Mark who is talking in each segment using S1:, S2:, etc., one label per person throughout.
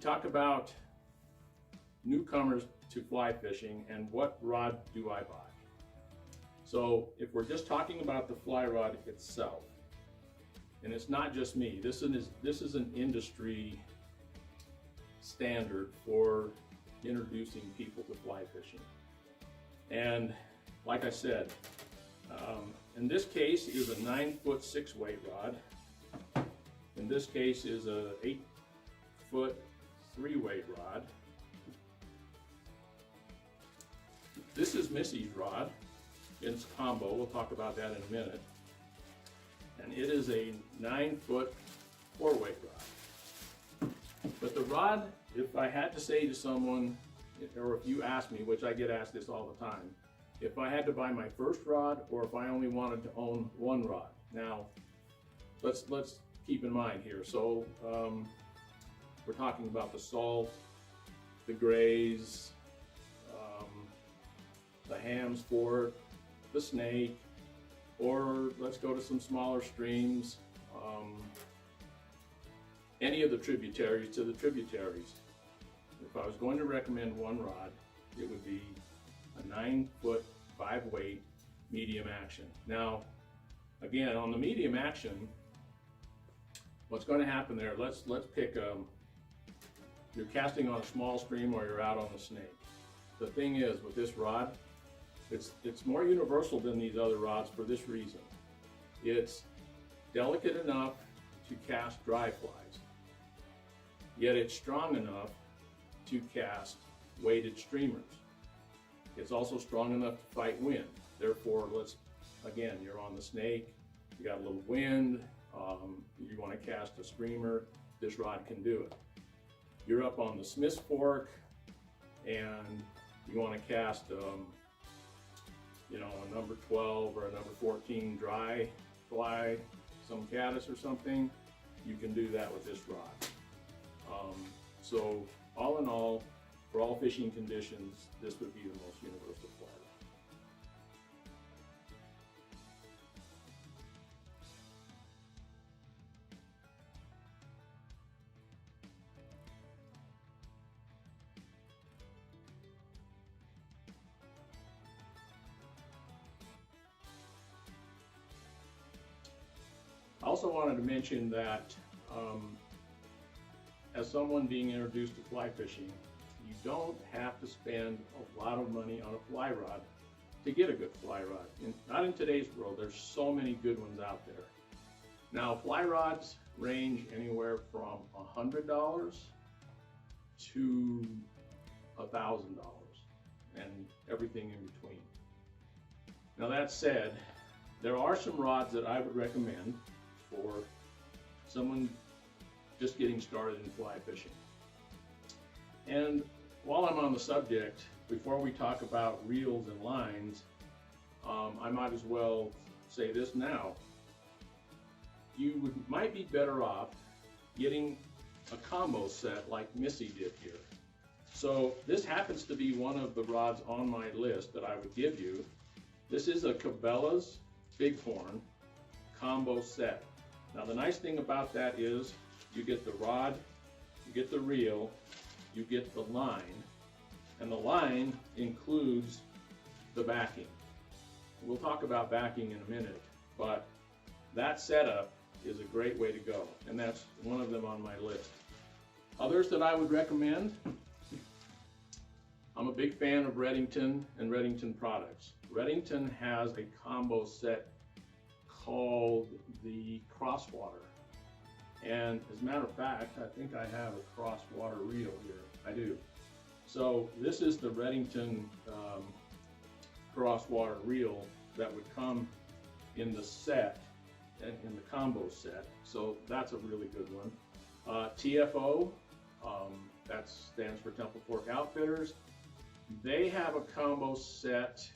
S1: talk about newcomers to fly fishing and what rod do I buy. So if we're just talking about the fly rod itself, and it's not just me, this is an industry standard for introducing people to fly fishing. And like I said, in this case is a 9-foot 6-weight rod. In this case is a 8-foot 3-weight rod. This is Missy's rod. It's combo. We'll talk about that in a minute. And it is a 9-foot 4-weight rod. But the rod, if I had to say to someone, or if you ask me, which I get asked this all the time, if I had to buy my first rod or if I only wanted to own one rod. Now, let's keep in mind here. So we're talking about the Salt, the Grays, the ham sport, the Snake, or let's go to some smaller streams, any of the tributaries to the tributaries. If I was going to recommend one rod, it would be a 9-foot 5-weight medium action. Now, again, on the medium action, what's going to happen there, let's pick, you're casting on a small stream or you're out on the Snake. The thing is, with this rod, it's more universal than these other rods for this reason. It's delicate enough to cast dry flies, yet it's strong enough to cast weighted streamers. It's also strong enough to fight wind. Therefore, again, you're on the Snake, you got a little wind, you want to cast a streamer, this rod can do it. You're up on the Smith's Fork and you want to cast a number 12 or a number 14 dry fly, some caddis or something, you can do that with this rod. So all in all, for all fishing conditions, this would be the most universal fly rod. I also wanted to mention that as someone being introduced to fly fishing, you don't have to spend a lot of money on a fly rod to get a good fly rod. Not in today's world, there's so many good ones out there. Now, fly rods range anywhere from $100 to $1,000 and everything in between. Now that said, there are some rods that I would recommend for someone just getting started in fly fishing. And while I'm on the subject, before we talk about reels and lines, I might as well say this now. You might be better off getting a combo set like Missy did here. So this happens to be one of the rods on my list that I would give you. This is a Cabela's Bighorn combo set. Now the nice thing about that is you get the rod, you get the reel, you get the line, and the line includes the backing. We'll talk about backing in a minute, but that setup is a great way to go, and that's one of them on my list. Others that I would recommend, I'm a big fan of Redington and Redington products. Redington has a combo set called the Crosswater. And as a matter of fact, I think I have a Crosswater reel here. I do. So this is the Redington Crosswater reel that would come in the set, in the combo set. So that's a really good one. TFO, that stands for Temple Fork Outfitters. They have a combo set,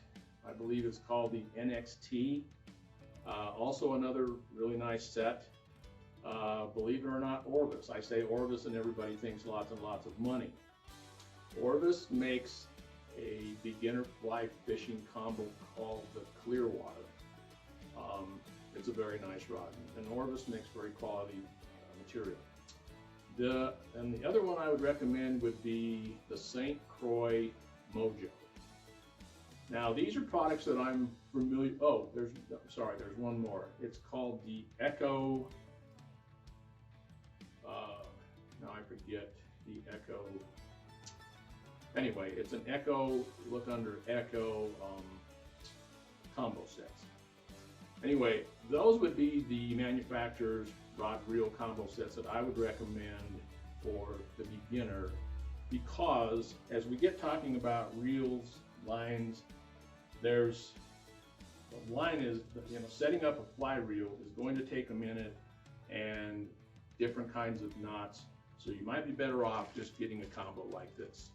S1: I believe it's called the NXT. Also another really nice set. Believe it or not, Orvis. I say Orvis and everybody thinks lots and lots of money. Orvis makes a beginner fly fishing combo called the Clearwater. It's a very nice rod, and Orvis makes very quality material. And the other one I would recommend would be the St. Croix Mojo. Now these are products that I'm familiar. Oh, there's one more. It's called the Echo. Now I forget the Echo. Anyway, it's an Echo. Look under Echo combo sets. Anyway, those would be the manufacturer's rod reel combo sets that I would recommend for the beginner, because as we get talking about reels, lines, the line is, setting up a fly reel is going to take a minute and different kinds of knots. So you might be better off just getting a combo like this.